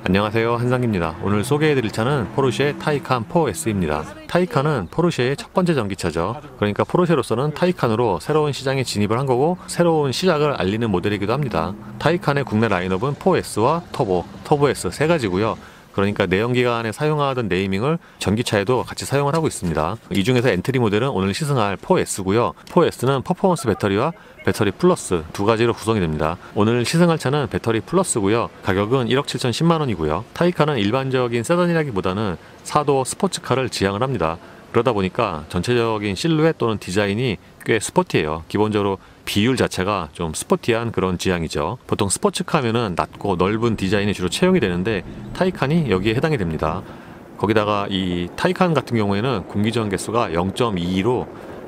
안녕하세요, 한상기입니다. 오늘 소개해드릴 차는 포르쉐 타이칸 4S입니다. 타이칸은 포르쉐의 첫 번째 전기차죠. 그러니까 포르쉐로서는 타이칸으로 새로운 시장에 진입을 한 거고 새로운 시작을 알리는 모델이기도 합니다. 타이칸의 국내 라인업은 4S와 터보 S 세 가지고요. 그러니까 내연기관에 사용하던 네이밍을 전기차에도 같이 사용을 하고 있습니다. 이 중에서 엔트리 모델은 오늘 시승할 4S고요. 4S는 퍼포먼스 배터리와 배터리 플러스 두 가지로 구성이 됩니다. 오늘 시승할 차는 배터리 플러스고요. 가격은 1억 7,010만원이고요. 타이칸은 일반적인 세단이라기보다는 4도 스포츠카를 지향을 합니다. 그러다 보니까 전체적인 실루엣 또는 디자인이 꽤 스포티해요. 기본적으로 비율 자체가 좀 스포티한 그런 지향이죠. 보통 스포츠카 하면은 낮고 넓은 디자인이 주로 채용이 되는데 타이칸이 여기에 해당이 됩니다. 거기다가 이 타이칸 같은 경우에는 공기저항 개수가 0.22로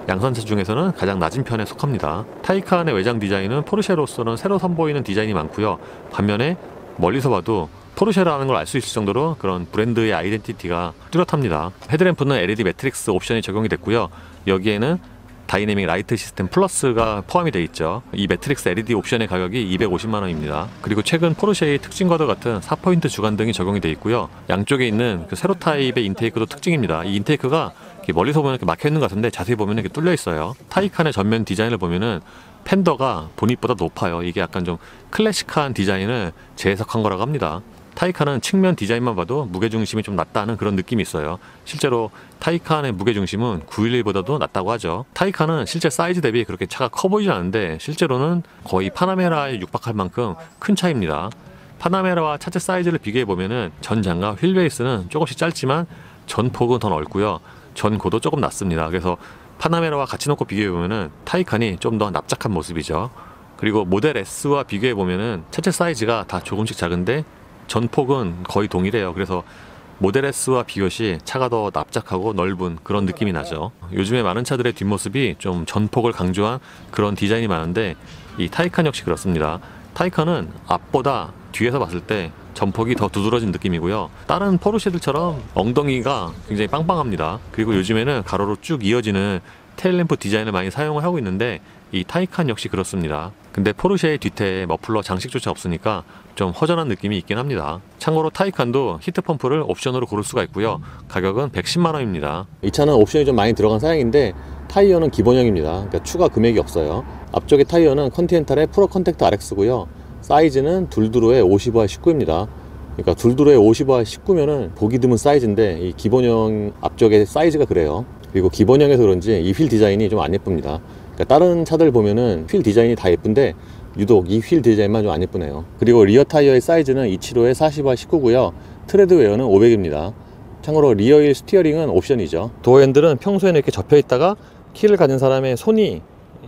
양산차 중에서는 가장 낮은 편에 속합니다. 타이칸의 외장 디자인은 포르쉐로서는 새로 선보이는 디자인이 많고요. 반면에 멀리서 봐도 포르쉐라는 걸 알 수 있을 정도로 그런 브랜드의 아이덴티티가 뚜렷합니다. 헤드램프는 LED 매트릭스 옵션이 적용이 됐고요. 여기에는 다이내믹 라이트 시스템 플러스가 포함이 되어 있죠. 이 매트릭스 LED 옵션의 가격이 250만원입니다. 그리고 최근 포르쉐의 특징과도 같은 4포인트 주간등이 적용이 되어 있고요. 양쪽에 있는 그 세로 타입의 인테이크도 특징입니다. 이 인테이크가 멀리서 보면 이렇게 막혀 있는 것 같은데 자세히 보면 이렇게 뚫려 있어요. 타이칸의 전면 디자인을 보면은 펜더가 보닛보다 높아요. 이게 약간 좀 클래식한 디자인을 재해석한 거라고 합니다. 타이칸은 측면 디자인만 봐도 무게중심이 좀 낮다는 그런 느낌이 있어요. 실제로 타이칸의 무게중심은 911보다도 낮다고 하죠. 타이칸은 실제 사이즈 대비 그렇게 차가 커 보이지 않는데 실제로는 거의 파나메라에 육박할 만큼 큰 차입니다. 파나메라와 차체 사이즈를 비교해보면은 전장과 휠베이스는 조금씩 짧지만 전폭은 더 넓고요. 전고도 조금 낮습니다. 그래서 파나메라와 같이 놓고 비교해보면은 타이칸이 좀 더 납작한 모습이죠. 그리고 모델 S와 비교해보면은 차체 사이즈가 다 조금씩 작은데 전폭은 거의 동일해요. 그래서 모델 S와 비교시 차가 더 납작하고 넓은 그런 느낌이 나죠. 요즘에 많은 차들의 뒷모습이 좀 전폭을 강조한 그런 디자인이 많은데 이 타이칸 역시 그렇습니다. 타이칸은 앞보다 뒤에서 봤을 때 전폭이 더 두드러진 느낌이고요. 다른 포르쉐들처럼 엉덩이가 굉장히 빵빵합니다. 그리고 요즘에는 가로로 쭉 이어지는 테일램프 디자인을 많이 사용을 하고 있는데 이 타이칸 역시 그렇습니다. 근데 포르쉐의 뒤태에 머플러 장식조차 없으니까 좀 허전한 느낌이 있긴 합니다. 참고로 타이칸도 히트펌프를 옵션으로 고를 수가 있고요. 가격은 110만원입니다. 이 차는 옵션이 좀 많이 들어간 사양인데 타이어는 기본형입니다. 그러니까 추가 금액이 없어요. 앞쪽의 타이어는 컨티넨탈의 프로 컨택트 RX고요. 사이즈는 둘두로의 55와 19입니다. 그러니까 둘두로의 55와 19면은 보기 드문 사이즈인데 이 기본형 앞쪽의 사이즈가 그래요. 그리고 기본형에서 그런지 이 휠 디자인이 좀 안 예쁩니다. 그러니까 다른 차들 보면은 휠 디자인이 다 예쁜데 유독 이 휠 디자인만 좀 안 예쁘네요. 그리고 리어 타이어의 사이즈는 275에 40와 19고요. 트레드 웨어는 500입니다. 참고로 리어 휠 스티어링은 옵션이죠. 도어 핸들은 평소에는 이렇게 접혀 있다가 키를 가진 사람의 손이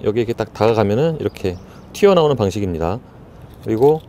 여기 이렇게 딱 다가가면은 이렇게 튀어나오는 방식입니다. 그리고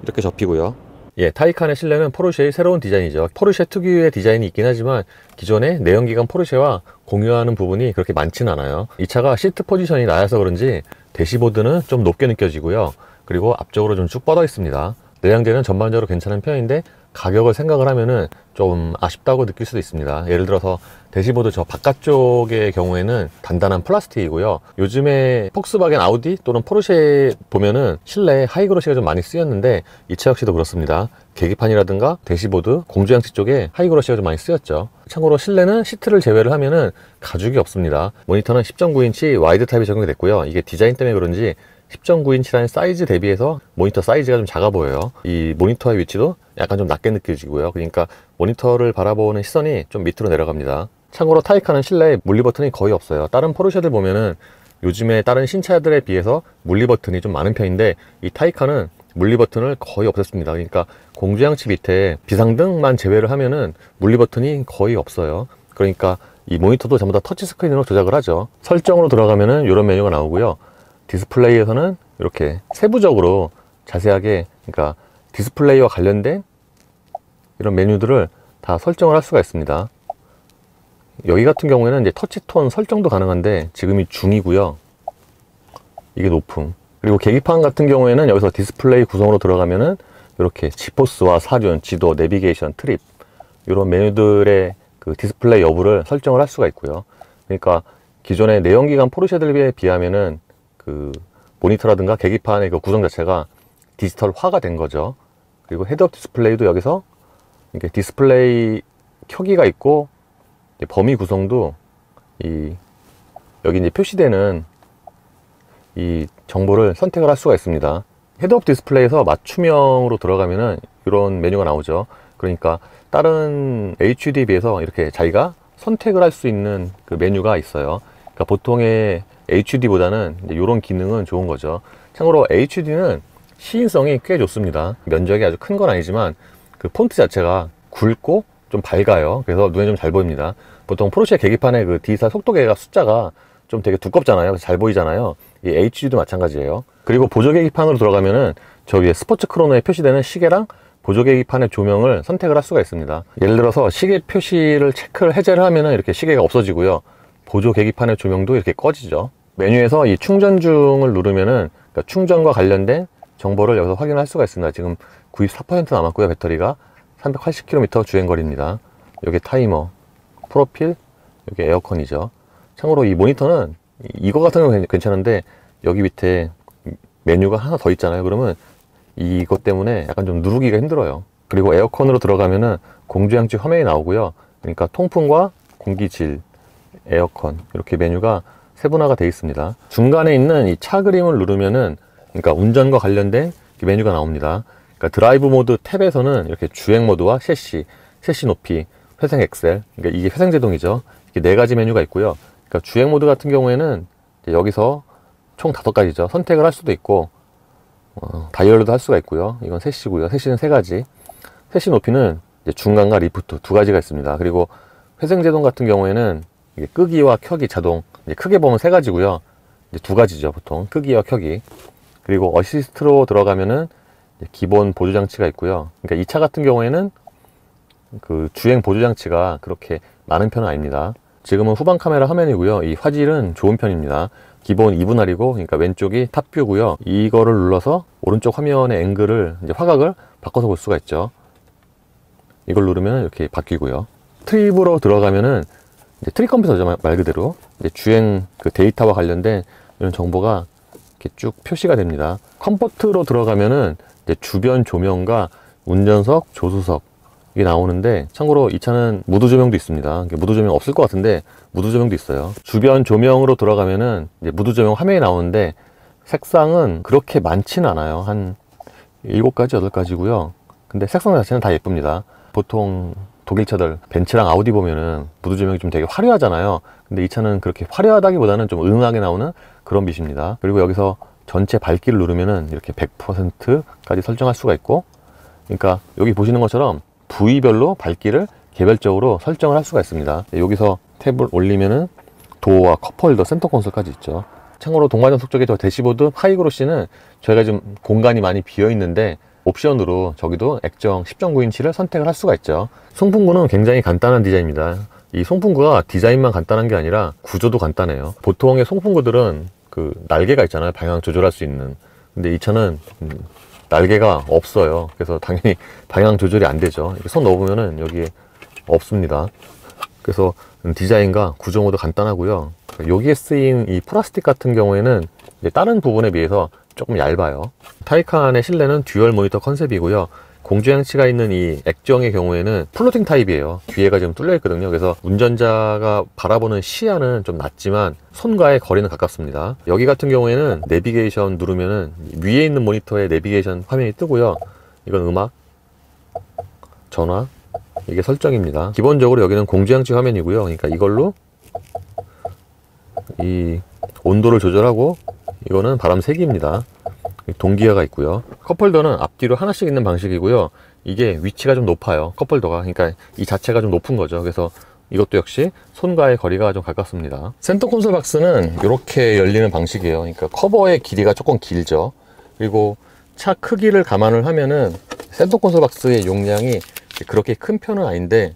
이렇게 접히고요. 예, 타이칸의 실내는 포르쉐의 새로운 디자인이죠. 포르쉐 특유의 디자인이 있긴 하지만 기존의 내연기관 포르쉐와 공유하는 부분이 그렇게 많지는 않아요. 이 차가 시트 포지션이 낮아서 그런지 대시보드는 좀 높게 느껴지고요. 그리고 앞쪽으로 좀 쭉 뻗어 있습니다. 내장재는 전반적으로 괜찮은 편인데 가격을 생각을 하면은 좀 아쉽다고 느낄 수도 있습니다. 예를 들어서 대시보드 저 바깥쪽의 경우에는 단단한 플라스틱이고요. 요즘에 폭스바겐 아우디 또는 포르쉐 보면은 실내에 하이그로시가 좀 많이 쓰였는데 이 차 역시도 그렇습니다. 계기판이라든가 대시보드, 공조장치 쪽에 하이그로시가 좀 많이 쓰였죠. 참고로 실내는 시트를 제외를 하면은 가죽이 없습니다. 모니터는 10.9인치 와이드 타입이 적용이 됐고요. 이게 디자인 때문에 그런지 10.9인치라는 사이즈 대비해서 모니터 사이즈가 좀 작아 보여요. 이 모니터의 위치도 약간 좀 낮게 느껴지고요. 그러니까 모니터를 바라보는 시선이 좀 밑으로 내려갑니다. 참고로 타이칸은 실내에 물리 버튼이 거의 없어요. 다른 포르쉐들 보면은 요즘에 다른 신차들에 비해서 물리 버튼이 좀 많은 편인데 이 타이칸은 물리 버튼을 거의 없앴습니다. 그러니까 공조장치 밑에 비상등만 제외를 하면은 물리 버튼이 거의 없어요. 그러니까 이 모니터도 전부 다 터치 스크린으로 조작을 하죠. 설정으로 들어가면은 이런 메뉴가 나오고요. 디스플레이에서는 이렇게 세부적으로 자세하게, 그러니까 디스플레이와 관련된 이런 메뉴들을 다 설정을 할 수가 있습니다. 여기 같은 경우에는 이제 터치톤 설정도 가능한데 지금이 중이고요. 이게 높음. 그리고 계기판 같은 경우에는 여기서 디스플레이 구성으로 들어가면은 이렇게 지포스와 사륜, 지도, 내비게이션, 트립 이런 메뉴들의 그 디스플레이 여부를 설정을 할 수가 있고요. 그러니까 기존의 내연기관 포르쉐들에 비하면은 그 모니터라든가 계기판의 그 구성 자체가 디지털화가 된 거죠. 그리고 헤드업 디스플레이도 여기서 이렇게 디스플레이 켜기가 있고, 범위 구성도 여기 이제 표시되는 이 정보를 선택을 할 수가 있습니다. 헤드업 디스플레이에서 맞춤형으로 들어가면은 이런 메뉴가 나오죠. 그러니까 다른 HUD에 비해서 이렇게 자기가 선택을 할 수 있는 그 메뉴가 있어요. 그러니까 보통의 HUD보다는 이런 기능은 좋은 거죠. 참고로 HUD는 시인성이 꽤 좋습니다. 면적이 아주 큰 건 아니지만 그 폰트 자체가 굵고 좀 밝아요. 그래서 눈에 좀 잘 보입니다. 보통 포르쉐 계기판의 그 디지털 속도계가 숫자가 좀 되게 두껍잖아요. 그래서 잘 보이잖아요. 이 HUD도 마찬가지예요. 그리고 보조 계기판으로 들어가면은 저 위에 스포츠 크로노에 표시되는 시계랑 보조 계기판의 조명을 선택을 할 수가 있습니다. 예를 들어서 시계 표시를 해제를 하면은 이렇게 시계가 없어지고요. 보조 계기판의 조명도 이렇게 꺼지죠. 메뉴에서 이 충전 중을 누르면은 그러니까 충전과 관련된 정보를 여기서 확인할 수가 있습니다. 지금 94% 남았고요. 배터리가 380km 주행거리입니다. 여기 타이머, 프로필, 여기 에어컨이죠. 참고로 이 모니터는 이거 같은 경우는 괜찮은데 여기 밑에 메뉴가 하나 더 있잖아요. 그러면 이것 때문에 약간 좀 누르기가 힘들어요. 그리고 에어컨으로 들어가면은 공조양치 화면이 나오고요. 그러니까 통풍과 공기질, 에어컨 이렇게 메뉴가 세분화가 되어 있습니다. 중간에 있는 이 차 그림을 누르면은 그러니까 운전과 관련된 메뉴가 나옵니다. 그러니까 드라이브 모드 탭에서는 이렇게 주행 모드와 셰시 높이, 회생 엑셀, 그러니까 이게 회생 제동이죠. 이렇게 네 가지 메뉴가 있고요. 그러니까 주행 모드 같은 경우에는 여기서 총 5가지죠. 선택을 할 수도 있고 다이얼로도 할 수가 있고요. 이건 셋시고요. 셋시는 3가지. 셋시 높이는 이제 중간과 리프트 2가지가 있습니다. 그리고 회생 제동 같은 경우에는 이게 끄기와 켜기 자동, 이제 크게 보면 3가지고요. 이제 2가지죠. 보통 끄기와 켜기. 그리고 어시스트로 들어가면은 기본 보조 장치가 있고요. 그러니까 이 차 같은 경우에는 그 주행 보조 장치가 그렇게 많은 편은 아닙니다. 지금은 후방 카메라 화면이고요. 이 화질은 좋은 편입니다. 기본 2분할이고, 그러니까 왼쪽이 탑뷰고요. 이거를 눌러서 오른쪽 화면의 앵글을, 이제 화각을 바꿔서 볼 수가 있죠. 이걸 누르면 이렇게 바뀌고요. 트립으로 들어가면은 이제 트립 컴퓨터죠. 말 그대로 이제 주행 그 데이터와 관련된 이런 정보가 이렇게 쭉 표시가 됩니다. 컴포트로 들어가면은 이제 주변 조명과 운전석, 조수석 이게 나오는데, 참고로 이 차는 무드 조명도 있습니다. 무드 조명 없을 것 같은데 무드 조명도 있어요. 주변 조명으로 들어가면은 이제 무드 조명 화면이 나오는데 색상은 그렇게 많지는 않아요. 한 7가지, 8가지고요. 근데 색상 자체는 다 예쁩니다. 보통 독일 차들 벤츠랑 아우디 보면은 무드 조명이 좀 되게 화려하잖아요. 근데 이 차는 그렇게 화려하다기보다는 좀 은은하게 나오는 그런 빛입니다. 그리고 여기서 전체 밝기를 누르면은 이렇게 100%까지 설정할 수가 있고, 그러니까 여기 보시는 것처럼 부위별로 밝기를 개별적으로 설정을 할 수가 있습니다. 여기서 탭을 올리면은 도어와 컵홀더, 센터 콘솔까지 있죠. 참고로 동반전속 쪽에 저 대시보드 하이그로시는 저희가 좀 공간이 많이 비어 있는데 옵션으로 저기도 액정 10.9인치를 선택을 할 수가 있죠. 송풍구는 굉장히 간단한 디자인입니다. 이 송풍구가 디자인만 간단한 게 아니라 구조도 간단해요. 보통의 송풍구들은 그 날개가 있잖아요. 방향 조절할 수 있는. 근데 이 차는 날개가 없어요. 그래서 당연히 방향 조절이 안 되죠. 이렇게 손 넣어보면은 여기에 없습니다. 그래서 디자인과 구조 모두 간단하고요. 여기에 쓰인 이 플라스틱 같은 경우에는 이제 다른 부분에 비해서 조금 얇아요. 타이칸의 실내는 듀얼 모니터 컨셉이고요. 공조양치가 있는 이 액정의 경우에는 플로팅 타입이에요. 뒤에가 지금 뚫려 있거든요. 그래서 운전자가 바라보는 시야는 좀 낮지만 손과의 거리는 가깝습니다. 여기 같은 경우에는 내비게이션 누르면은 위에 있는 모니터에 내비게이션 화면이 뜨고요. 이건 음악, 전화, 이게 설정입니다. 기본적으로 여기는 공조양치 화면이고요. 그러니까 이걸로 이 온도를 조절하고, 이거는 바람 세기입니다. 동기화가 있고요. 컵홀더는 앞뒤로 하나씩 있는 방식이고요. 이게 위치가 좀 높아요. 컵홀더가. 그러니까 이 자체가 좀 높은 거죠. 그래서 이것도 역시 손과의 거리가 좀 가깝습니다. 센터 콘솔 박스는 이렇게 열리는 방식이에요. 그러니까 커버의 길이가 조금 길죠. 그리고 차 크기를 감안을 하면은 센터 콘솔 박스의 용량이 그렇게 큰 편은 아닌데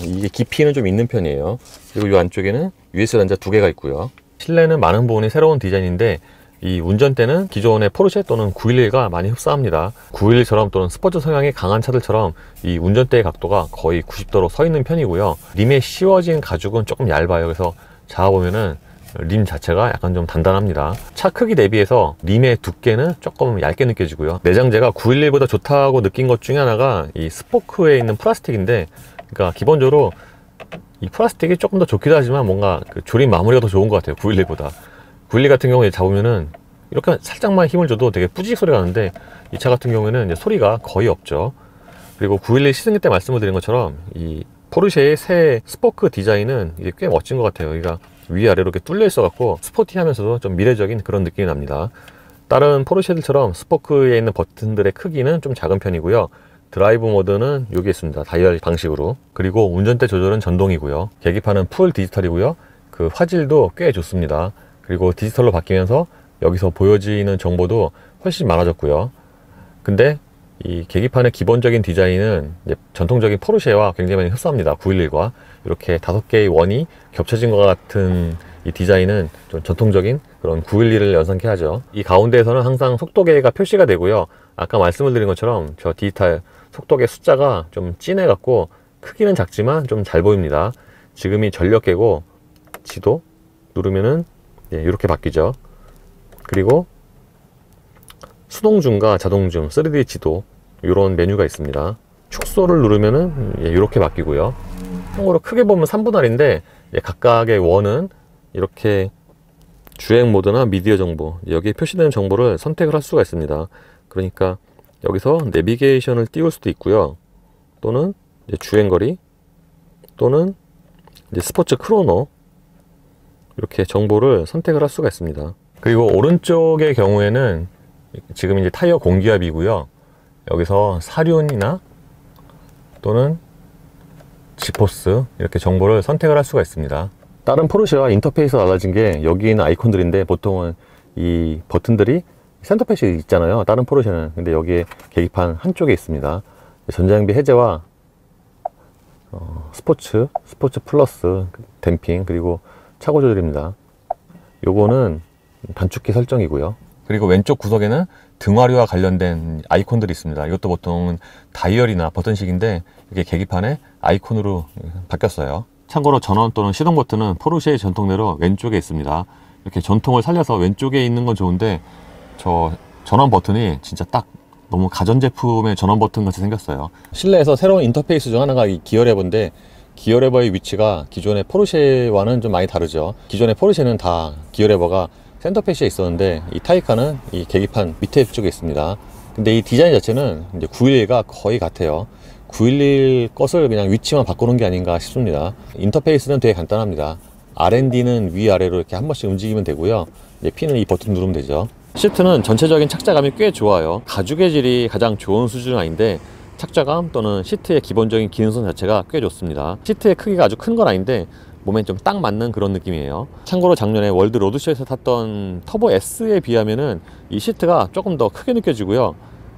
이게 깊이는 좀 있는 편이에요. 그리고 이 안쪽에는 USB 단자 2개가 있고요. 실내는 많은 부분이 새로운 디자인인데 이 운전대는 기존의 포르쉐 또는 911과 많이 흡사합니다. 911처럼 또는 스포츠 성향이 강한 차들처럼 이 운전대의 각도가 거의 90도로 서 있는 편이고요. 림에 씌워진 가죽은 조금 얇아요. 그래서 잡아보면은 림 자체가 약간 좀 단단합니다. 차 크기 대비해서 림의 두께는 조금 얇게 느껴지고요. 내장재가 911보다 좋다고 느낀 것 중에 하나가 이 스포크에 있는 플라스틱인데, 그러니까 기본적으로 이 플라스틱이 조금 더 좋기도 하지만 뭔가 그 조립 마무리가 더 좋은 것 같아요. 911보다. 911 같은 경우에 잡으면은 이렇게 살짝만 힘을 줘도 되게 뿌직 소리가 나는데, 이 차 같은 경우에는 이제 소리가 거의 없죠. 그리고 911 시승기 때 말씀을 드린 것처럼 이 포르쉐의 새 스포크 디자인은 이게 꽤 멋진 것 같아요. 여기가 위아래로 이렇게 뚫려 있어 갖고 스포티하면서도 좀 미래적인 그런 느낌이 납니다. 다른 포르쉐들처럼 스포크에 있는 버튼들의 크기는 좀 작은 편이고요. 드라이브 모드는 여기 있습니다. 다이얼 방식으로. 그리고 운전대 조절은 전동이고요. 계기판은 풀 디지털이고요. 그 화질도 꽤 좋습니다. 그리고 디지털로 바뀌면서 여기서 보여지는 정보도 훨씬 많아졌고요. 근데 이 계기판의 기본적인 디자인은 이제 전통적인 포르쉐와 굉장히 많이 흡사합니다. 911과 이렇게 5개의 원이 겹쳐진 것 같은 이 디자인은 좀 전통적인 그런 911을 연상케 하죠. 이 가운데에서는 항상 속도계가 표시가 되고요. 아까 말씀을 드린 것처럼 저 디지털 속도계 숫자가 좀 진해 갖고 크기는 작지만 좀 잘 보입니다. 지금이 전력계고 지도 누르면은 이렇게 바뀌죠. 그리고 수동줌과 자동줌, 3D 지도 이런 메뉴가 있습니다. 축소를 누르면은 이렇게 바뀌고요. 참고로 크게 보면 3분할인데 각각의 원은 이렇게 주행 모드나 미디어 정보, 여기에 표시되는 정보를 선택을 할 수가 있습니다. 그러니까 여기서 내비게이션을 띄울 수도 있고요. 또는 주행거리, 또는 스포츠 크로노, 이렇게 정보를 선택을 할 수가 있습니다. 그리고 오른쪽의 경우에는 지금 이제 타이어 공기압이고요. 여기서 사륜이나 또는 지포스 이렇게 정보를 선택을 할 수가 있습니다. 다른 포르쉐와 인터페이스가 달라진 게 여기 있는 아이콘들인데, 보통은 이 버튼들이 센터페이스에 있잖아요. 다른 포르쉐는. 근데 여기에 계기판 한쪽에 있습니다. 전자장비 해제와 스포츠 플러스 댐핑, 그리고 차고 조절입니다. 요거는 단축키 설정이고요. 그리고 왼쪽 구석에는 등화류와 관련된 아이콘들이 있습니다. 이것도 보통은 다이얼이나 버튼식인데 이게 계기판의 아이콘으로 바뀌었어요. 참고로 전원 또는 시동 버튼은 포르쉐의 전통대로 왼쪽에 있습니다. 이렇게 전통을 살려서 왼쪽에 있는 건 좋은데, 저 전원 버튼이 진짜 딱 너무 가전제품의 전원 버튼 같이 생겼어요. 실내에서 새로운 인터페이스 중 하나가 이 기어 레버인데, 기어 레버의 위치가 기존의 포르쉐와는 좀 많이 다르죠. 기존의 포르쉐는 다 기어 레버가 센터페시에 있었는데, 이 타이칸은 이 계기판 밑에 쪽에 있습니다. 근데 이 디자인 자체는 이제 911과 거의 같아요. 911 것을 그냥 위치만 바꾸는 게 아닌가 싶습니다. 인터페이스는 되게 간단합니다. R&D는 위아래로 이렇게 한 번씩 움직이면 되고요. 이제 P는 이 버튼 누르면 되죠. 시트는 전체적인 착자감이 꽤 좋아요. 가죽의 질이 가장 좋은 수준은 아닌데, 착자감 또는 시트의 기본적인 기능성 자체가 꽤 좋습니다. 시트의 크기가 아주 큰 건 아닌데 몸에 좀 딱 맞는 그런 느낌이에요. 참고로 작년에 월드 로드쇼에서 탔던 터보 S에 비하면은 이 시트가 조금 더 크게 느껴지고요.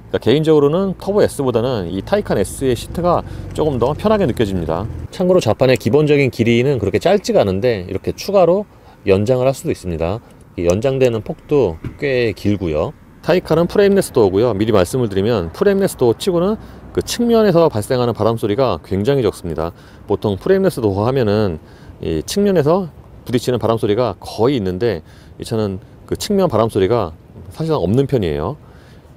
그러니까 개인적으로는 터보 S보다는 이 타이칸 S의 시트가 조금 더 편하게 느껴집니다. 참고로 좌판의 기본적인 길이는 그렇게 짧지가 않은데 이렇게 추가로 연장을 할 수도 있습니다. 이 연장되는 폭도 꽤 길고요. 타이칸은 프레임레스 도어고요. 미리 말씀을 드리면 프레임레스 도어 치고는 그 측면에서 발생하는 바람 소리가 굉장히 적습니다. 보통 프레임레스 도어 하면은 이 측면에서 부딪히는 바람 소리가 거의 있는데, 이 차는 그 측면 바람 소리가 사실상 없는 편이에요.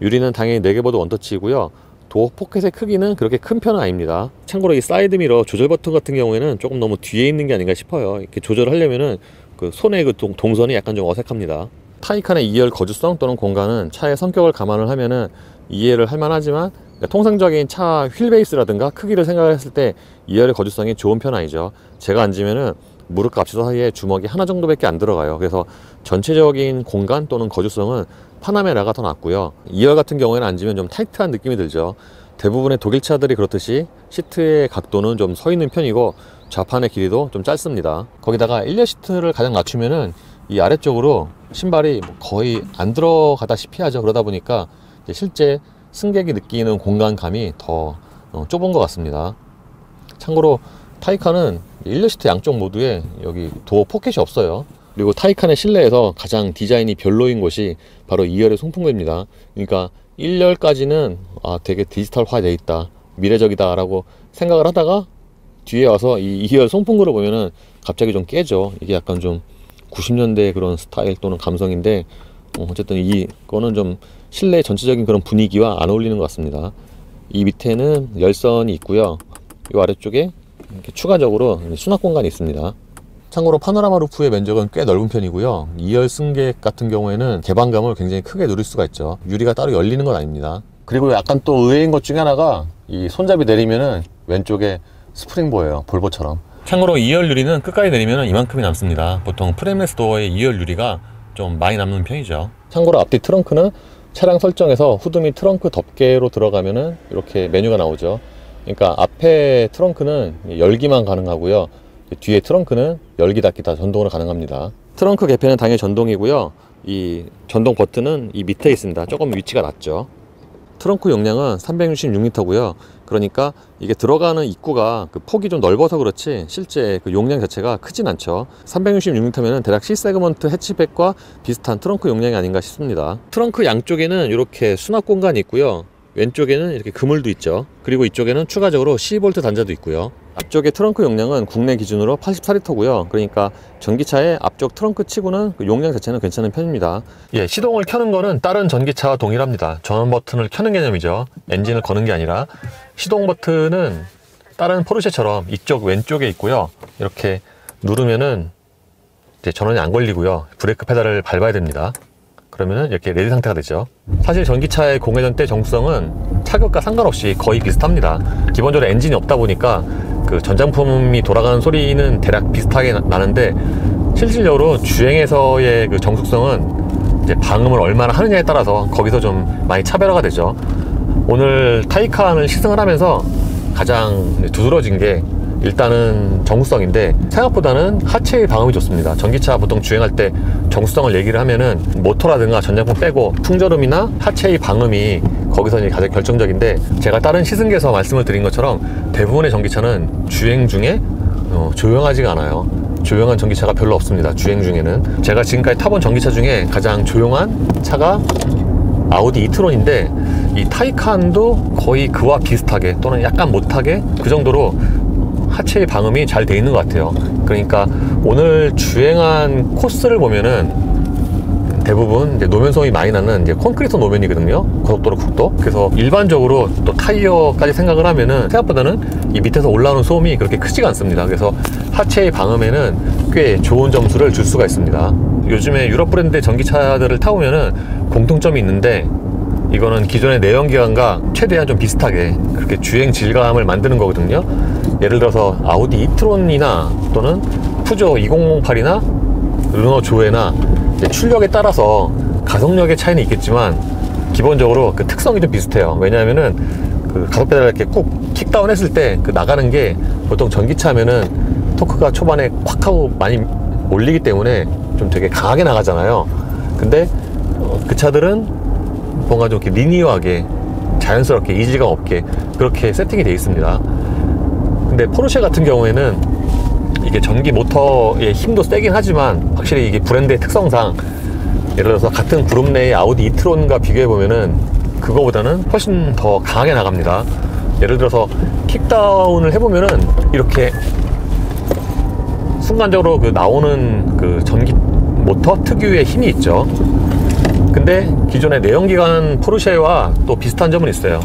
유리는 당연히 4개보드 원터치이고요. 도어 포켓의 크기는 그렇게 큰 편은 아닙니다. 참고로 이 사이드 미러 조절 버튼 같은 경우에는 조금 너무 뒤에 있는 게 아닌가 싶어요. 이렇게 조절하려면은 그 손의 그 동선이 약간 좀 어색합니다. 타이칸의 2열 거주성 또는 공간은 차의 성격을 감안을 하면은 이해를 할 만하지만, 통상적인 차 휠베이스라든가 크기를 생각했을 때 2열의 거주성이 좋은 편 아니죠. 제가 앉으면은 무릎과 앞치마 사이에 주먹이 하나 정도밖에 안 들어가요. 그래서 전체적인 공간 또는 거주성은 파나메라가 더 낫고요. 2열 같은 경우에는 앉으면 좀 타이트한 느낌이 들죠. 대부분의 독일 차들이 그렇듯이 시트의 각도는 좀 서 있는 편이고 좌판의 길이도 좀 짧습니다. 거기다가 1열 시트를 가장 낮추면은 이 아래쪽으로 신발이 거의 안 들어가다시피 하죠. 그러다 보니까 실제 승객이 느끼는 공간감이 더 좁은 것 같습니다. 참고로 타이칸은 1열 시트 양쪽 모두에 여기 도어 포켓이 없어요. 그리고 타이칸의 실내에서 가장 디자인이 별로인 곳이 바로 2열의 송풍구입니다. 그러니까 1열까지는 되게 디지털화 되어 있다, 미래적이다 라고 생각을 하다가 뒤에 와서 이 2열 송풍구를 보면은 갑자기 좀 깨져. 이게 약간 좀 90년대 그런 스타일 또는 감성인데 어쨌든 이거는 좀 실내 전체적인 그런 분위기와 안 어울리는 것 같습니다. 이 밑에는 열선이 있고요. 이 아래쪽에 이렇게 추가적으로 수납 공간이 있습니다. 참고로 파노라마 루프의 면적은 꽤 넓은 편이고요. 2열 승객 같은 경우에는 개방감을 굉장히 크게 누릴 수가 있죠. 유리가 따로 열리는 건 아닙니다. 그리고 약간 또 의외인 것 중에 하나가 이 손잡이 내리면은 왼쪽에 스프링보예요. 볼보처럼. 참고로 2열 유리는 끝까지 내리면 이만큼이 남습니다. 보통 프레임레스 도어의 2열 유리가 좀 많이 남는 편이죠. 참고로 앞뒤 트렁크는 차량 설정에서 후드 및 트렁크 덮개로 들어가면은 이렇게 메뉴가 나오죠. 그러니까 앞에 트렁크는 열기만 가능하고요. 뒤에 트렁크는 열기 닫기 다 전동으로 가능합니다. 트렁크 개폐는 당연히 전동이고요. 이 전동 버튼은 이 밑에 있습니다. 조금 위치가 낮죠. 트렁크 용량은 366L고요. 그러니까 이게 들어가는 입구가 그 폭이 좀 넓어서 그렇지 실제 그 용량 자체가 크진 않죠. 366L면 대략 C세그먼트 해치백과 비슷한 트렁크 용량이 아닌가 싶습니다. 트렁크 양쪽에는 이렇게 수납 공간이 있고요. 왼쪽에는 이렇게 그물도 있죠. 그리고 이쪽에는 추가적으로 12V 단자도 있고요. 앞쪽의 트렁크 용량은 국내 기준으로 84L고요. 그러니까 전기차의 앞쪽 트렁크 치고는 그 용량 자체는 괜찮은 편입니다. 예, 시동을 켜는 거는 다른 전기차와 동일합니다. 전원 버튼을 켜는 개념이죠. 엔진을 거는 게 아니라 시동 버튼은 다른 포르쉐처럼 이쪽 왼쪽에 있고요. 이렇게 누르면은 이제 전원이 안 걸리고요. 브레이크 페달을 밟아야 됩니다. 그러면은 이렇게 레디 상태가 되죠. 사실 전기차의 공회전 때 정수성은 차격과 상관없이 거의 비슷합니다. 기본적으로 엔진이 없다 보니까 그 전장품이 돌아가는 소리는 대략 비슷하게 나는데 실질적으로 주행에서의 그 정숙성은 이제 방음을 얼마나 하느냐에 따라서 거기서 좀 많이 차별화가 되죠. 오늘 타이칸을 시승을 하면서 가장 두드러진 게 일단은 정수성인데 생각보다는 하체의 방음이 좋습니다. 전기차 보통 주행할 때 정수성을 얘기를 하면은 모터라든가 전장품 빼고 풍절음이나 하체의 방음이 거기서 이제 가장 결정적인데, 제가 다른 시승기에서 말씀을 드린 것처럼 대부분의 전기차는 주행 중에 조용하지가 않아요. 조용한 전기차가 별로 없습니다. 주행 중에는. 제가 지금까지 타본 전기차 중에 가장 조용한 차가 아우디 이트론인데, 이 타이칸도 거의 그와 비슷하게 또는 약간 못하게 그 정도로 하체의 방음이 잘 돼 있는 것 같아요. 그러니까 오늘 주행한 코스를 보면은 대부분 이제 노면성이 많이 나는 이제 콘크리트 노면이거든요. 고속도로 국도. 그래서 일반적으로 또 타이어까지 생각을 하면은 생각보다는 이 밑에서 올라오는 소음이 그렇게 크지가 않습니다. 그래서 하체의 방음에는 꽤 좋은 점수를 줄 수가 있습니다. 요즘에 유럽 브랜드 전기차들을 타보면은 공통점이 있는데, 이거는 기존의 내연기관과 최대한 좀 비슷하게 그렇게 주행 질감을 만드는 거거든요. 예를 들어서 아우디 이트론이나 또는 푸조 2008이나 르노 조에나 출력에 따라서 가속력의 차이는 있겠지만 기본적으로 그 특성이 좀 비슷해요. 왜냐하면은 그 가속 페달을 이렇게 꾹 킥다운 했을 때 그 나가는 게 보통 전기차면은 토크가 초반에 콱 하고 많이 올리기 때문에 좀 되게 강하게 나가잖아요. 근데 그 차들은 뭔가 좀 이렇게 리니어하게 자연스럽게 이질감 없게 그렇게 세팅이 되어 있습니다. 근데 포르쉐 같은 경우에는 이게 전기 모터의 힘도 세긴 하지만 확실히 이게 브랜드의 특성상 예를 들어서 같은 그룹 내의 아우디 이트론과 비교해 보면은 그거보다는 훨씬 더 강하게 나갑니다. 예를 들어서 킥다운을 해보면은 이렇게 순간적으로 그 나오는 그 전기 모터 특유의 힘이 있죠. 근데 기존의 내연기관 포르쉐와 또 비슷한 점은 있어요.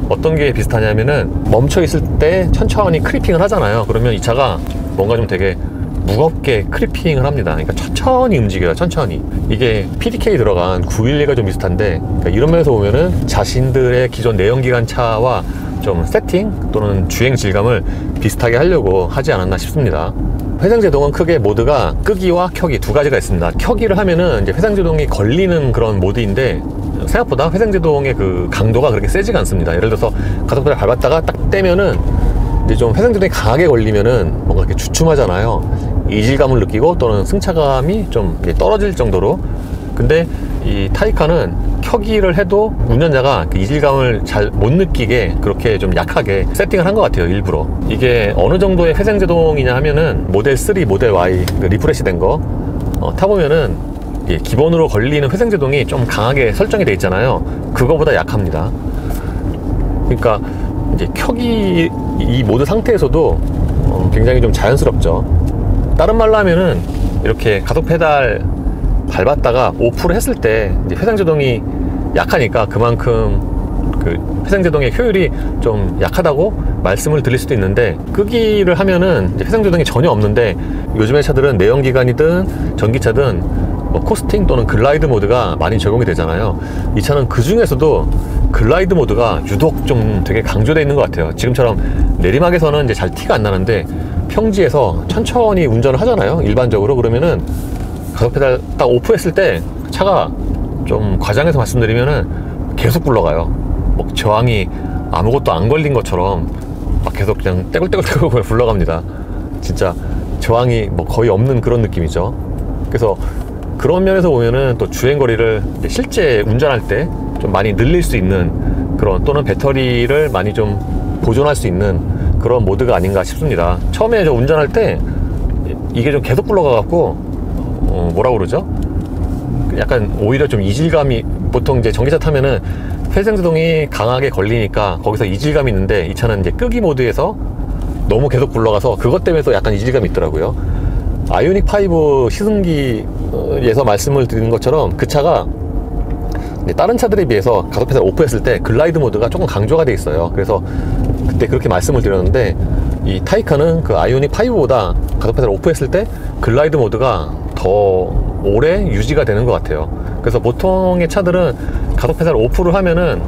어떤 게 비슷하냐면은 멈춰 있을 때 천천히 크리핑을 하잖아요. 그러면 이 차가 뭔가 좀 되게 무겁게 크리핑을 합니다. 그러니까 천천히 움직여요. 천천히. 이게 PDK 들어간 911과 좀 비슷한데, 그러니까 이런 면에서 보면은 자신들의 기존 내연기관 차와 좀 세팅 또는 주행 질감을 비슷하게 하려고 하지 않았나 싶습니다. 회생제동은 크게 모드가 끄기와 켜기 두 가지가 있습니다. 켜기를 하면은 이제 회생제동이 걸리는 그런 모드인데, 생각보다 회생제동의 그 강도가 그렇게 세지가 않습니다. 예를 들어서 가속ペダル밟았다가 딱 떼면은 이제 좀 회생제동이 강하게 걸리면은 뭔가 이렇게 주춤하잖아요. 이질감을 느끼고 또는 승차감이 좀 떨어질 정도로. 근데 이 타이칸은 켜기를 해도 운전자가 그 이질감을 잘 못 느끼게 그렇게 좀 약하게 세팅을 한 것 같아요. 일부러. 이게 어느 정도의 회생제동이냐 하면은 모델 3, 모델 Y 그 리프레시 된 거 타보면은 기본으로 걸리는 회생제동이 좀 강하게 설정이 돼 있잖아요. 그거보다 약합니다. 그러니까 이제 켜기 이 모드 상태에서도 굉장히 좀 자연스럽죠. 다른 말로 하면은 이렇게 가속 페달 밟았다가 오프를 했을 때 이제 회상제동이 약하니까 그만큼 그 회상제동의 효율이 좀 약하다고 말씀을 드릴 수도 있는데, 끄기를 하면은 이제 회상제동이 전혀 없는데, 요즘의 차들은 내연기관이든 전기차든 뭐 코스팅 또는 글라이드 모드가 많이 적용이 되잖아요. 이 차는 그 중에서도 글라이드 모드가 유독 좀 되게 강조되어 있는 것 같아요. 지금처럼 내리막에서는 이제 잘 티가 안 나는데 평지에서 천천히 운전을 하잖아요, 일반적으로. 그러면은 가속 페달 딱 오프했을 때 차가 좀 과장해서 말씀드리면은 계속 굴러가요. 뭐 저항이 아무것도 안 걸린 것처럼 막 계속 그냥 떼굴떼굴떼굴 굴러갑니다. 진짜 저항이 뭐 거의 없는 그런 느낌이죠. 그래서 그런 면에서 보면은 또 주행거리를 실제 운전할 때 좀 많이 늘릴 수 있는 그런, 또는 배터리를 많이 좀 보존할 수 있는 그런 모드가 아닌가 싶습니다. 처음에 저 운전할 때 이게 좀 계속 굴러가 갖고 뭐라고 그러죠? 약간 오히려 좀 이질감이, 보통 이제 전기차 타면은 회생제동이 강하게 걸리니까 거기서 이질감이 있는데, 이 차는 이제 끄기 모드에서 너무 계속 굴러가서 그것 때문에 또 약간 이질감이 있더라고요. 아이오닉 5 시승기에서 말씀을 드린 것처럼 그 차가 다른 차들에 비해서 가속 페달 오프했을 때 글라이드 모드가 조금 강조가 돼 있어요. 그래서 그때 그렇게 말씀을 드렸는데, 이 타이칸은 그 아이오닉 5보다 가속 페달 오프했을 때 글라이드 모드가 더 오래 유지가 되는 것 같아요. 그래서 보통의 차들은 가속 페달 오프를 하면은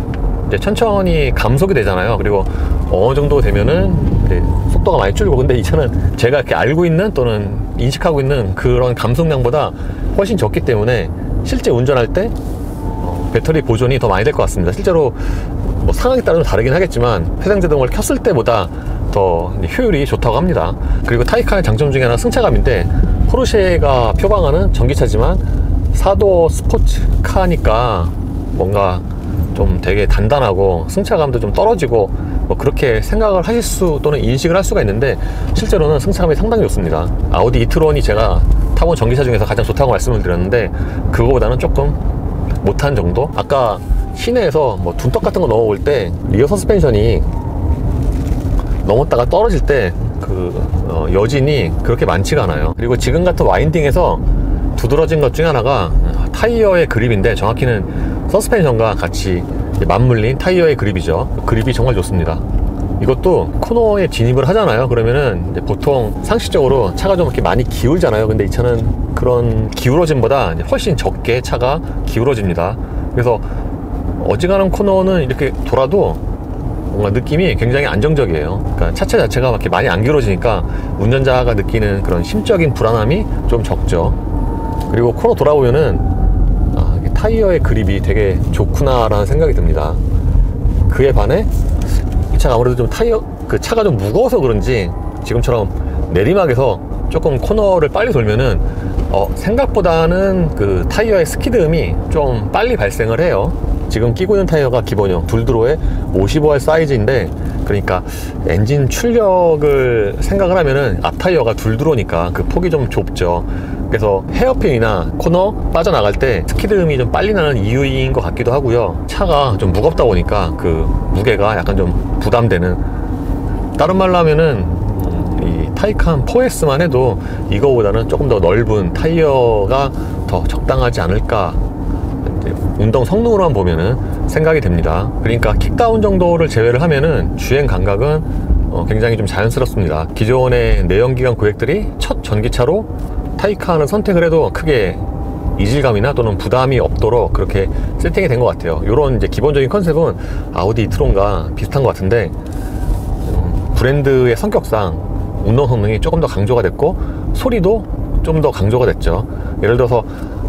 이제 천천히 감속이 되잖아요. 그리고 어느 정도 되면은 이제 속도가 많이 줄고, 근데 이 차는 제가 이렇게 알고 있는 또는 인식하고 있는 그런 감속량보다 훨씬 적기 때문에 실제 운전할 때 배터리 보존이 더 많이 될 것 같습니다. 실제로 뭐 상황에 따라서 다르긴 하겠지만 회상제동을 켰을 때보다 더 효율이 좋다고 합니다. 그리고 타이칸의 장점 중에 하나 승차감인데, 포르쉐가 표방하는 전기차지만 4도어 스포츠카니까 뭔가 좀 되게 단단하고 승차감도 좀 떨어지고 뭐 그렇게 생각을 하실 수, 또는 인식을 할 수가 있는데, 실제로는 승차감이 상당히 좋습니다. 아우디 이트론이 제가 타본 전기차 중에서 가장 좋다고 말씀을 드렸는데, 그거보다는 조금 못한 정도? 아까 시내에서 뭐 둔떡 같은 거 넣어올 때 리어 서스펜션이 넘었다가 떨어질 때 그 여진이 그렇게 많지가 않아요. 그리고 지금 같은 와인딩에서 두드러진 것 중에 하나가 타이어의 그립인데, 정확히는 서스펜션과 같이 맞물린 타이어의 그립이죠. 그립이 정말 좋습니다. 이것도 코너에 진입을 하잖아요. 그러면은 이제 보통 상식적으로 차가 좀 이렇게 많이 기울잖아요. 근데 이 차는 그런 기울어짐보다 훨씬 적게 차가 기울어집니다. 그래서 어지간한 코너는 이렇게 돌아도 뭔가 느낌이 굉장히 안정적이에요. 그러니까 차체 자체가 이렇게 많이 안 기울어지니까 운전자가 느끼는 그런 심적인 불안함이 좀 적죠. 그리고 코너 돌아보면은 타이어의 그립이 되게 좋구나 라는 생각이 듭니다. 그에 반해 이 차가 아무래도 좀 그 차가 좀 무거워서 그런지 지금처럼 내리막에서 조금 코너를 빨리 돌면은 생각보다는 그 타이어의 스키드음이 좀 빨리 발생을 해요. 지금 끼고 있는 타이어가 기본형 둘드로의 55R 사이즈인데, 그러니까 엔진 출력을 생각을 하면은 앞 타이어가 둘드로니까 그 폭이 좀 좁죠. 그래서 헤어핀이나 코너 빠져나갈 때 스키드음이 좀 빨리 나는 이유인 것 같기도 하고요. 차가 좀 무겁다 보니까 그 무게가 약간 좀 부담되는, 다른 말로 하면은 이 타이칸 4S만 해도 이거보다는 조금 더 넓은 타이어가 더 적당하지 않을까, 운동 성능으로만 보면은 생각이 됩니다. 그러니까 킥다운 정도를 제외를 하면은 주행 감각은 굉장히 좀 자연스럽습니다. 기존의 내연기관 고객들이 첫 전기차로 타이칸을 선택을 해도 크게 이질감이나 또는 부담이 없도록 그렇게 세팅이 된 것 같아요. 이런 이제 기본적인 컨셉은 아우디 이트론과 비슷한 것 같은데, 브랜드의 성격상 운동 성능이 조금 더 강조가 됐고 소리도 좀 더 강조가 됐죠. 예를 들어서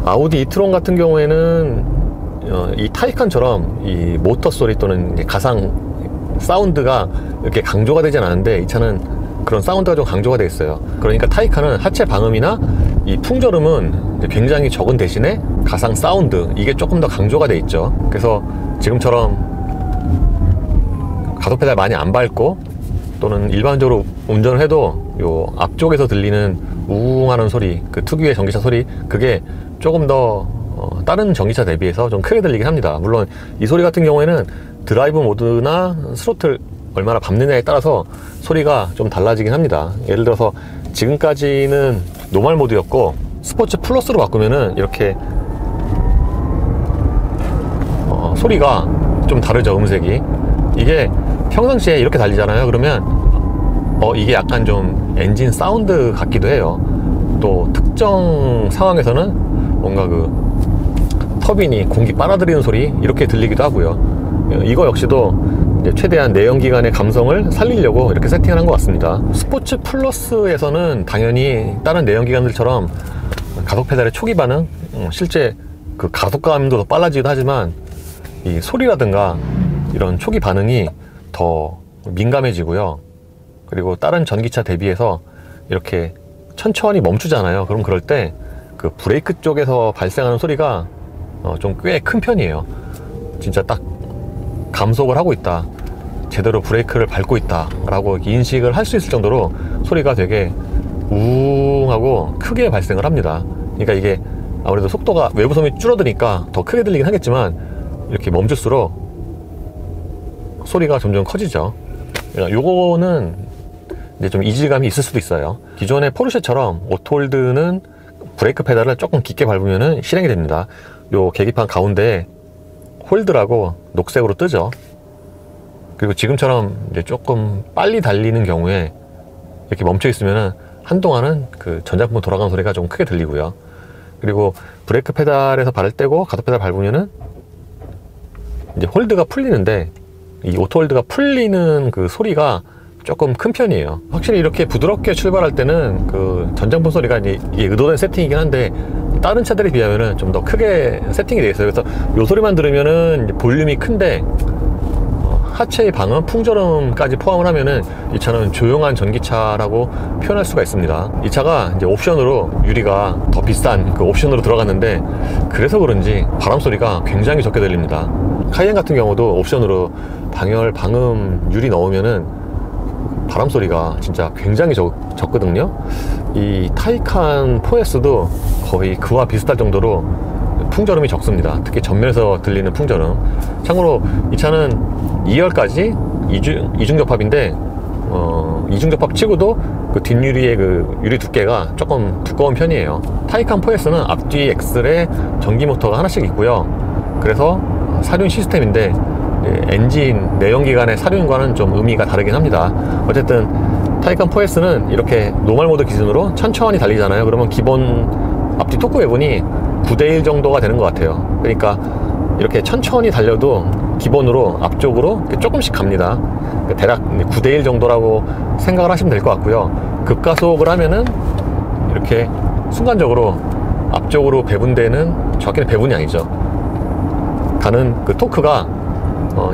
아우디 이트론 같은 경우에는 이 타이칸처럼 이 모터 소리 또는 가상 사운드가 이렇게 강조가 되진 않은데, 이 차는 그런 사운드가 좀 강조가 되어 있어요. 그러니까 타이칸은 하체 방음이나 이 풍절음은 굉장히 적은 대신에 가상 사운드, 이게 조금 더 강조가 되어 있죠. 그래서 지금처럼 가속 페달 많이 안 밟고 또는 일반적으로 운전을 해도 요 앞쪽에서 들리는 우웅하는 소리, 그 특유의 전기차 소리, 그게 조금 더 다른 전기차 대비해서 좀 크게 들리긴 합니다. 물론 이 소리 같은 경우에는 드라이브 모드나 스로틀 얼마나 밟느냐에 따라서 소리가 좀 달라지긴 합니다. 예를 들어서 지금까지는 노멀 모드였고 스포츠 플러스로 바꾸면은 이렇게 소리가 좀 다르죠. 음색이. 이게 평상시에 이렇게 달리잖아요. 그러면 이게 약간 좀 엔진 사운드 같기도 해요. 또 특정 상황에서는 뭔가 그 터빈이 공기 빨아들이는 소리 이렇게 들리기도 하고요. 이거 역시도 이제 최대한 내연기관의 감성을 살리려고 이렇게 세팅을 한 것 같습니다. 스포츠 플러스에서는 당연히 다른 내연기관들처럼 가속 페달의 초기 반응, 실제 그 가속감도 더 빨라지기도 하지만 이 소리라든가 이런 초기 반응이 더 민감해지고요. 그리고 다른 전기차 대비해서 이렇게 천천히 멈추잖아요. 그럼 그럴 때 그 브레이크 쪽에서 발생하는 소리가 좀 꽤 큰 편이에요. 진짜 딱 감속을 하고 있다, 제대로 브레이크를 밟고 있다 라고 인식을 할 수 있을 정도로 소리가 되게 우웅하고 크게 발생을 합니다. 그러니까 이게 아무래도 속도가 외부 소음이 줄어드니까 더 크게 들리긴 하겠지만 이렇게 멈출수록 소리가 점점 커지죠. 요거는 이제 좀 이질감이 있을 수도 있어요. 기존의 포르쉐처럼 오토홀드는 브레이크 페달을 조금 깊게 밟으면 실행이 됩니다. 요 계기판 가운데에 홀드라고 녹색으로 뜨죠. 그리고 지금처럼 이제 조금 빨리 달리는 경우에 이렇게 멈춰 있으면 한동안은 그 전자부품 돌아가는 소리가 좀 크게 들리고요. 그리고 브레이크 페달에서 발을 떼고 가속 페달 밟으면은 이제 홀드가 풀리는데, 이 오토홀드가 풀리는 그 소리가 조금 큰 편이에요. 확실히 이렇게 부드럽게 출발할 때는 그 전장부 소리가 이게 의도된 세팅이긴 한데 다른 차들에 비하면은 좀 더 크게 세팅이 되어 있어요. 그래서 요 소리만 들으면은 볼륨이 큰데 하체의 방음, 풍절음까지 포함을 하면은 이 차는 조용한 전기차라고 표현할 수가 있습니다. 이 차가 이제 옵션으로 유리가 더 비싼 그 옵션으로 들어갔는데 그래서 그런지 바람 소리가 굉장히 적게 들립니다. 카이엔 같은 경우도 옵션으로 방열, 방음 유리 넣으면은 바람 소리가 진짜 굉장히 적거든요. 이 타이칸 4S도 거의 그와 비슷할 정도로 풍절음이 적습니다. 특히 전면에서 들리는 풍절음. 참고로 이 차는 2열까지 이중접합인데 이중접합 치고도 그 뒷유리의 그 유리 두께가 조금 두꺼운 편이에요. 타이칸 4S는 앞뒤 엑셀에 전기 모터가 하나씩 있고요. 그래서 사륜 시스템인데 엔진 내연기관의 사륜과는 좀 의미가 다르긴 합니다. 어쨌든 타이칸 4S는 이렇게 노멀 모드 기준으로 천천히 달리잖아요. 그러면 기본 앞뒤 토크 배분이 9대1 정도가 되는 것 같아요. 그러니까 이렇게 천천히 달려도 기본으로 앞쪽으로 조금씩 갑니다. 대략 9대1 정도라고 생각을 하시면 될 것 같고요. 급가속을 하면은 이렇게 순간적으로 앞쪽으로 배분되는, 정확히는 배분이 아니죠, 가는 그 토크가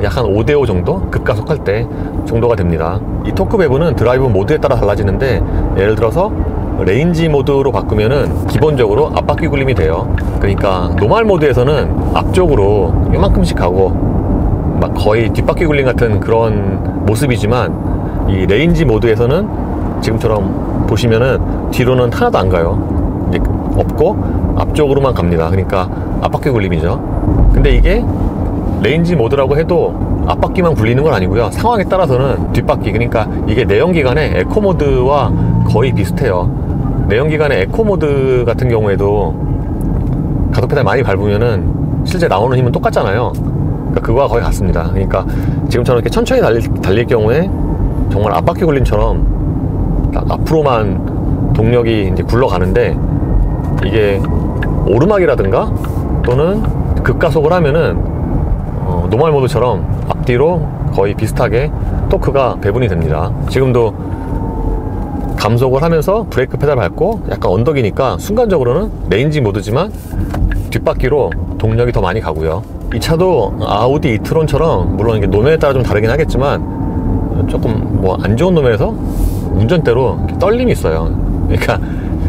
약 한 5대5 정도 급가속할 때 정도가 됩니다. 이 토크 배분은 드라이브 모드에 따라 달라지는데, 예를 들어서 레인지 모드로 바꾸면은 기본적으로 앞바퀴 굴림이 돼요. 그러니까 노멀 모드에서는 앞쪽으로 이만큼씩 가고 막 거의 뒷바퀴 굴림 같은 그런 모습이지만, 이 레인지 모드에서는 지금처럼 보시면은 뒤로는 하나도 안 가요. 이제 없고 앞쪽으로만 갑니다. 그러니까 앞바퀴 굴림이죠. 근데 이게 레인지 모드라고 해도 앞바퀴만 굴리는 건 아니고요. 상황에 따라서는 뒷바퀴, 그러니까 이게 내연기관의 에코 모드와 거의 비슷해요. 내연기관의 에코 모드 같은 경우에도 가속 페달 많이 밟으면은 실제 나오는 힘은 똑같잖아요. 그러니까 그거와 거의 같습니다. 그러니까 지금처럼 이렇게 천천히 달릴 경우에 정말 앞바퀴 굴림처럼 딱 앞으로만 동력이 이제 굴러가는데, 이게 오르막이라든가 또는 급가속을 하면은 노멀 모드처럼 앞뒤로 거의 비슷하게 토크가 배분이 됩니다. 지금도 감속을 하면서 브레이크 페달 밟고 약간 언덕이니까 순간적으로는 레인지 모드지만 뒷바퀴로 동력이 더 많이 가고요. 이 차도 아우디 이트론처럼 물론 이게 노면에 따라 좀 다르긴 하겠지만 조금 뭐 안 좋은 노면에서 운전대로 떨림이 있어요. 그러니까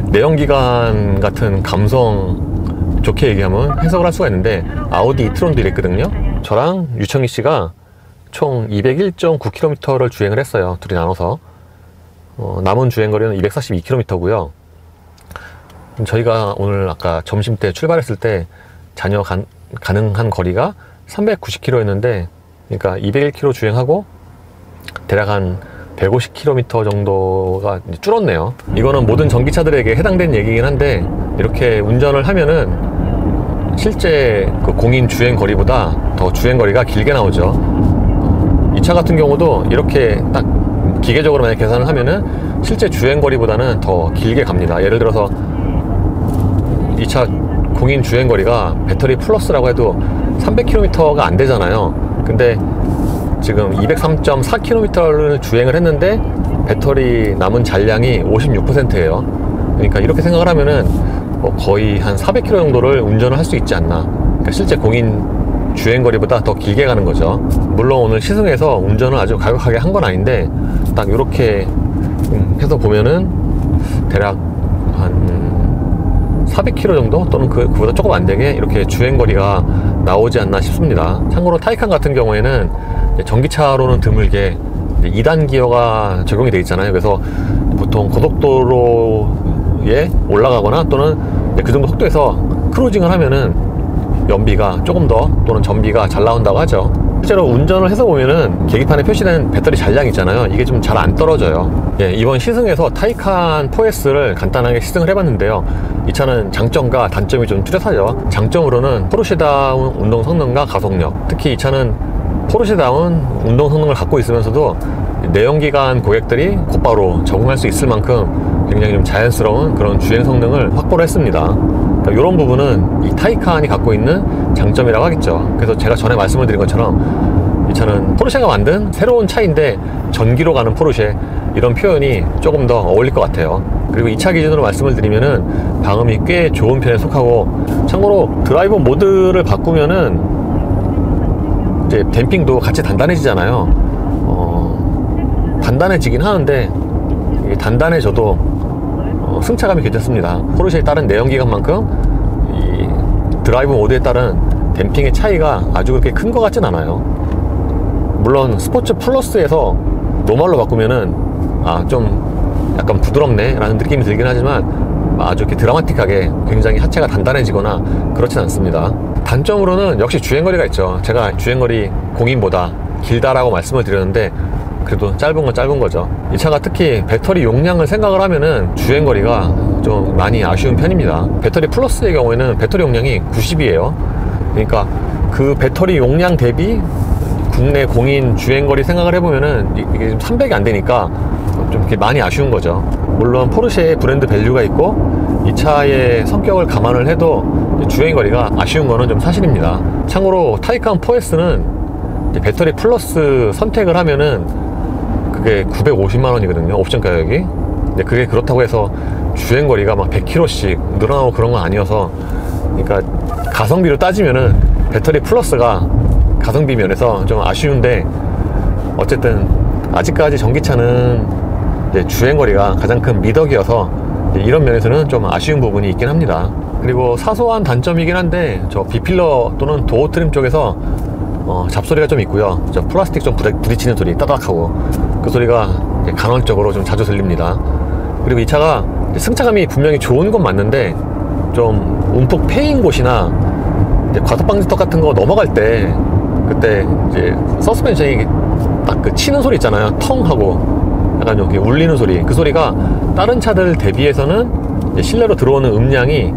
내연기관 같은 감성 좋게 얘기하면 해석을 할 수가 있는데, 아우디 이트론도 이랬거든요. 저랑 유청희 씨가 총 201.9km를 주행을 했어요. 둘이 나눠서. 남은 주행거리는 242km고요. 저희가 오늘 아까 점심때 출발했을 때 잔여 가능한 거리가 390km였는데, 그러니까 201km 주행하고 대략 한 150km 정도가 줄었네요. 이거는 모든 전기차들에게 해당되는 얘기긴 한데, 이렇게 운전을 하면은 실제 그 공인 주행 거리보다 더 주행 거리가 길게 나오죠. 이 차 같은 경우도 이렇게 딱 기계적으로 만약 계산을 하면은 실제 주행 거리보다는 더 길게 갑니다. 예를 들어서 이 차 공인 주행 거리가 배터리 플러스라고 해도 300km가 안 되잖아요. 근데 지금 203.4km를 주행을 했는데 배터리 남은 잔량이 56%예요. 그러니까 이렇게 생각을 하면은 거의 한 400km 정도를 운전을 할 수 있지 않나. 그러니까 실제 공인 주행거리보다 더 길게 가는 거죠. 물론 오늘 시승에서 운전을 아주 가격하게 한 건 아닌데 딱 이렇게 해서 보면은 대략 한 400km 정도 또는 그보다 조금 안 되게 이렇게 주행거리가 나오지 않나 싶습니다. 참고로 타이칸 같은 경우에는 전기차로는 드물게 2단 기어가 적용이 되어 있잖아요. 그래서 보통 고속도로에 올라가거나 또는 그 정도 속도에서 크루징을 하면은 연비가 조금 더 또는 전비가 잘 나온다고 하죠. 실제로 운전을 해서 보면은 계기판에 표시된 배터리 잔량 있잖아요. 이게 좀 잘 안 떨어져요. 이번 시승에서 타이칸 4S를 간단하게 시승을 해봤는데요. 이 차는 장점과 단점이 좀 뚜렷하죠. 장점으로는 포르쉐다운 운동 성능과 가속력, 특히 이 차는 포르쉐다운 운동 성능을 갖고 있으면서도 내연기관 고객들이 곧바로 적응할 수 있을 만큼 굉장히 좀 자연스러운 그런 주행 성능을 확보를 했습니다. 이런 부분은 이 타이칸이 갖고 있는 장점이라고 하겠죠. 그래서 제가 전에 말씀을 드린 것처럼 이 차는 포르쉐가 만든 새로운 차인데 전기로 가는 포르쉐, 이런 표현이 조금 더 어울릴 것 같아요. 그리고 이 차 기준으로 말씀을 드리면은 방음이 꽤 좋은 편에 속하고, 참고로 드라이브 모드를 바꾸면은 이제 댐핑도 같이 단단해지잖아요. 단단해지긴 하는데 이게 단단해져도 승차감이 괜찮습니다. 포르쉐에 따른 내연기관만큼 이 드라이브 모드에 따른 댐핑의 차이가 아주 그렇게 큰 것 같진 않아요. 물론 스포츠 플러스에서 노멀로 바꾸면은 좀 약간 부드럽네 라는 느낌이 들긴 하지만 아주 이렇게 드라마틱하게 굉장히 하체가 단단해지거나 그렇진 않습니다. 단점으로는 역시 주행거리가 있죠. 제가 주행거리 공인보다 길다라고 말씀을 드렸는데 그래도 짧은 건 짧은 거죠. 이 차가 특히 배터리 용량을 생각을 하면은 주행거리가 좀 많이 아쉬운 편입니다. 배터리 플러스의 경우에는 배터리 용량이 90이에요. 그러니까 그 배터리 용량 대비 국내 공인 주행거리 생각을 해보면은 이게 좀 300이 안 되니까 좀 이렇게 많이 아쉬운 거죠. 물론 포르쉐의 브랜드 밸류가 있고 이 차의 성격을 감안을 해도 주행거리가 아쉬운 거는 좀 사실입니다. 참고로 타이칸 4S는 배터리 플러스 선택을 하면은 그게 950만 원이거든요. 옵션 가격이. 근데 그게 그렇다고 해서 주행거리가 막 100km씩 늘어나고 그런 건 아니어서, 그러니까 가성비로 따지면은 배터리 플러스가 가성비 면에서 좀 아쉬운데, 어쨌든 아직까지 전기차는 이제 주행거리가 가장 큰 미덕이어서 이런 면에서는 좀 아쉬운 부분이 있긴 합니다. 그리고 사소한 단점이긴 한데 저 비필러 또는 도어 트림 쪽에서 잡소리가 좀 있고요. 저 플라스틱 좀 부딪히는 소리, 따닥하고 그 소리가 간헐적으로 좀 자주 들립니다. 그리고 이 차가 승차감이 분명히 좋은 건 맞는데 좀 움푹 패인 곳이나 과속 방지턱 같은 거 넘어갈 때 그때 이제 서스펜션이 딱 그 치는 소리 있잖아요. 텅 하고 약간 이렇게 울리는 소리, 그 소리가 다른 차들 대비해서는 실내로 들어오는 음량이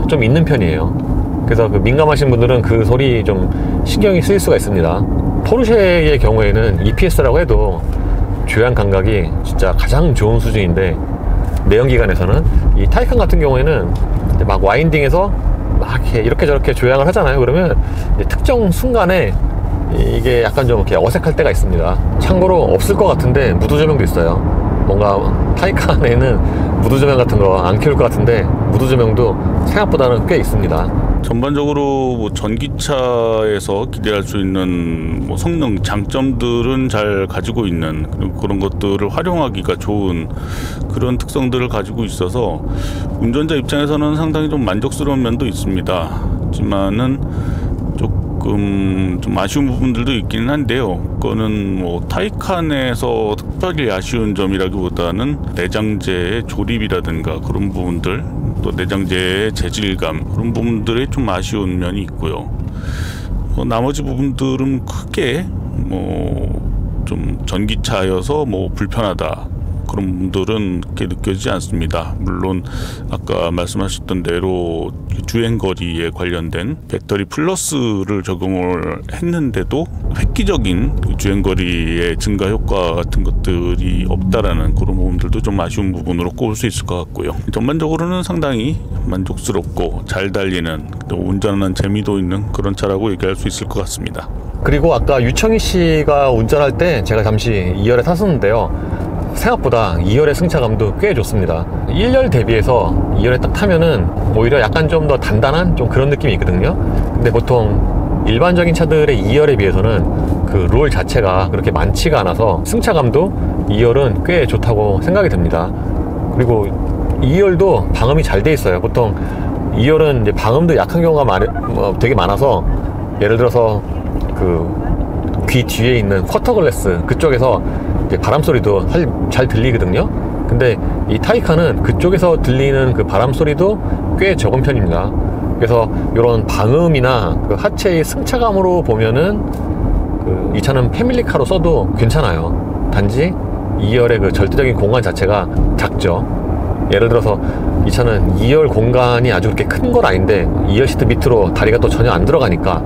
좀 있는 편이에요. 그래서 그 민감하신 분들은 그 소리 좀 신경이 쓰일 수가 있습니다. 포르쉐의 경우에는 EPS라고 해도 조향 감각이 진짜 가장 좋은 수준인데, 내연기관에서는 이 타이칸 같은 경우에는 막 와인딩에서 막 이렇게 저렇게 조향을 하잖아요. 그러면 특정 순간에 이게 약간 좀 이렇게 어색할 때가 있습니다. 참고로 없을 것 같은데 무드조명도 있어요. 뭔가 타이칸에는 무드조명 같은 거 안 키울 것 같은데 무드조명도 생각보다는 꽤 있습니다. 전반적으로 뭐 전기차에서 기대할 수 있는 뭐 성능 장점들은 잘 가지고 있는, 그리고 그런 것들을 활용하기가 좋은 그런 특성들을 가지고 있어서 운전자 입장에서는 상당히 좀 만족스러운 면도 있습니다. 하지만은 조금 좀 아쉬운 부분들도 있기는 한데요. 그거는 뭐 타이칸에서 특별히 아쉬운 점이라기보다는 내장재의 조립이라든가 그런 부분들, 또 내장재의 재질감, 그런 부분들이 좀 아쉬운 면이 있고요. 나머지 부분들은 크게 뭐 좀 전기차여서 뭐 불편하다, 그런 분들은 그렇게 느껴지지 않습니다. 물론 아까 말씀하셨던 대로 주행거리에 관련된 배터리 플러스를 적용을 했는데도 획기적인 주행거리의 증가 효과 같은 것들이 없다라는 그런 부분들도 좀 아쉬운 부분으로 꼽을 수 있을 것 같고요. 전반적으로는 상당히 만족스럽고 잘 달리는, 또 운전하는 재미도 있는 그런 차라고 얘기할 수 있을 것 같습니다. 그리고 아까 유청희 씨가 운전할 때 제가 잠시 2열에 탔었는데요. 생각보다 2열의 승차감도 꽤 좋습니다. 1열 대비해서 2열에 딱 타면은 오히려 약간 좀 더 단단한 좀 그런 느낌이 있거든요. 근데 보통 일반적인 차들의 2열에 비해서는 그 롤 자체가 그렇게 많지가 않아서 승차감도 2열은 꽤 좋다고 생각이 듭니다. 그리고 2열도 방음이 잘 돼 있어요. 보통 2열은 이제 방음도 약한 경우가 되게 많아서, 예를 들어서 그 귀 뒤에 있는 쿼터 글래스 그쪽에서 이제 바람 소리도 잘 들리거든요. 근데 이 타이칸은 그쪽에서 들리는 그 바람 소리도 꽤 적은 편입니다. 그래서 이런 방음이나 그 하체의 승차감으로 보면은 이 차는 패밀리카로 써도 괜찮아요. 단지 2열의 그 절대적인 공간 자체가 작죠. 예를 들어서 이 차는 2열 공간이 아주 그렇게 큰 건 아닌데 2열 시트 밑으로 다리가 또 전혀 안 들어가니까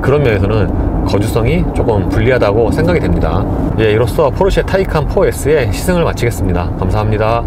그런 면에서는 거주성이 조금 불리하다고 생각이 됩니다. 이로써 포르쉐 타이칸 4S의 시승을 마치겠습니다. 감사합니다.